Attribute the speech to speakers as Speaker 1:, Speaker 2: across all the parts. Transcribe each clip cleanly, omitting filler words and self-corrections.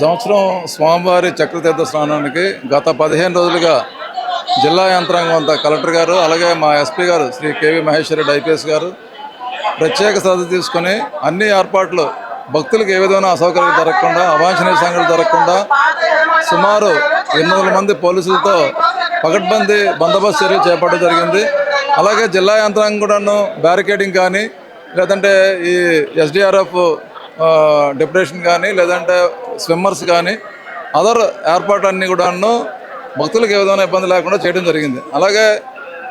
Speaker 1: సంవత్సరం స్వామివారి చక్రతీర్థ స్నానానికి గత 15 రోజులుగా జిల్లా యంత్రాంగం అంతా కలెక్టర్ గారు అలాగే మా ఎస్పీ గారు శ్రీ కేవీ మహేశ్వర రెడ్డి ఐపీఎస్ గారు ప్రత్యేక శ్రద్ధ తీసుకొని అన్ని ఏర్పాట్లు భక్తులకు ఏ విధమైన అసౌకర్యం జరగకుండా అవాంఛనీయ సంఘటనలు జరగకుండా సుమారు 800 మంది పోలీసులతో పకడ్బందీ బందోబస్తు చర్యలు చేపట్టడం జరిగింది. అలాగే జిల్లా యంత్రాంగం కూడాను బ్యారికేడింగ్ కానీ లేదంటే ఈ ఎస్డిఆర్ఎఫ్ డెప్యుటేషన్ కానీ లేదంటే స్విమ్మర్స్ కానీ అదర్ ఏర్పాట్లన్నీ కూడాను భక్తులకు ఏ విధమైన ఇబ్బంది లేకుండా చేయడం జరిగింది. అలాగే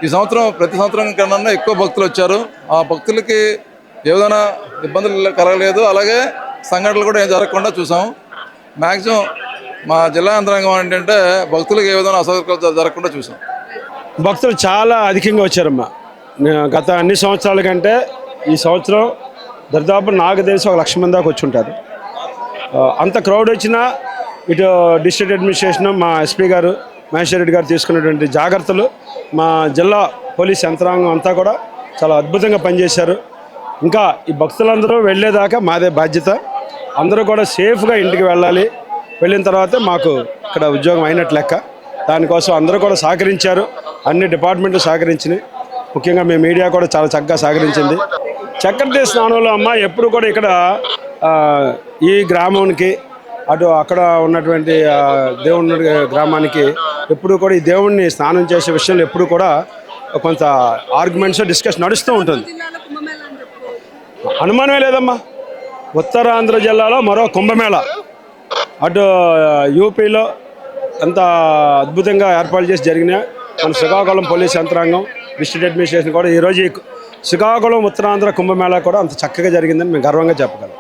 Speaker 1: ఈ సంవత్సరం ప్రతి సంవత్సరం కన్నా ఎక్కువ భక్తులు వచ్చారు. ఆ భక్తులకి ఏ విధమైన ఇబ్బందులు కలగలేదు. అలాగే సంఘటనలు కూడా ఏం జరగకుండా చూసాం. మ్యాక్సిమం మా జిల్లా యంత్రాంగం ఏంటంటే భక్తులకు ఏ విధమైన అసౌకర్యాలు జరగకుండా చూసాం.
Speaker 2: భక్తులు చాలా అధికంగా వచ్చారమ్మా. గత అన్ని సంవత్సరాల కంటే ఈ సంవత్సరం దాదాపు నాకు తెలిసి 1,00,000 మంది దాకా వచ్చి ఉంటారు. అంత క్రౌడ్ వచ్చినా ఇటు డిస్ట్రిక్ట్ అడ్మినిస్ట్రేషన్ మా ఎస్పీ గారు మహేశ్వర్ రెడ్డి గారు తీసుకున్నటువంటి జాగ్రత్తలు మా జిల్లా పోలీస్ యంత్రాంగం అంతా కూడా చాలా అద్భుతంగా పనిచేశారు. ఇంకా ఈ భక్తులందరూ వెళ్ళేదాకా మాదే బాధ్యత. అందరూ కూడా సేఫ్గా ఇంటికి వెళ్ళాలి. వెళ్ళిన తర్వాతే మాకు ఇక్కడ ఉద్యోగం అయినట్లు లెక్క. దానికోసం అందరూ కూడా సహకరించారు. అన్ని డిపార్ట్మెంట్లు సహకరించినాయి. ముఖ్యంగా మీ మీడియా కూడా చాలా చక్కగా సహకరించింది. చక్రతీర్థ స్నానంలో అమ్మ ఎప్పుడు కూడా ఇక్కడ ఈ గ్రామానికి అటు అక్కడ ఉన్నటువంటి దేవుని గ్రామానికి ఎప్పుడు కూడా ఈ దేవుణ్ణి స్నానం చేసే విషయంలో ఎప్పుడు కూడా కొంత ఆర్గ్యుమెంట్స్ డిస్కషన్ నడుస్తూ ఉంటుంది. అనుమానమే లేదమ్మా. ఉత్తరాంధ్ర జిల్లాలో మరో కుంభమేళ అటు యూపీలో ఎంత అద్భుతంగా ఏర్పాటు చేసి జరిగినాయి. మన శ్రీకాకుళం పోలీస్ యంత్రాంగం డిస్ట్రిక్ట్ అడ్మినిస్ట్రేషన్ కూడా ఈరోజు శ్రీకాకుళం ఉత్తరాంధ్ర కుంభమేళా కూడా అంత చక్కగా జరిగిందని మేము గర్వంగా చెప్పగలం.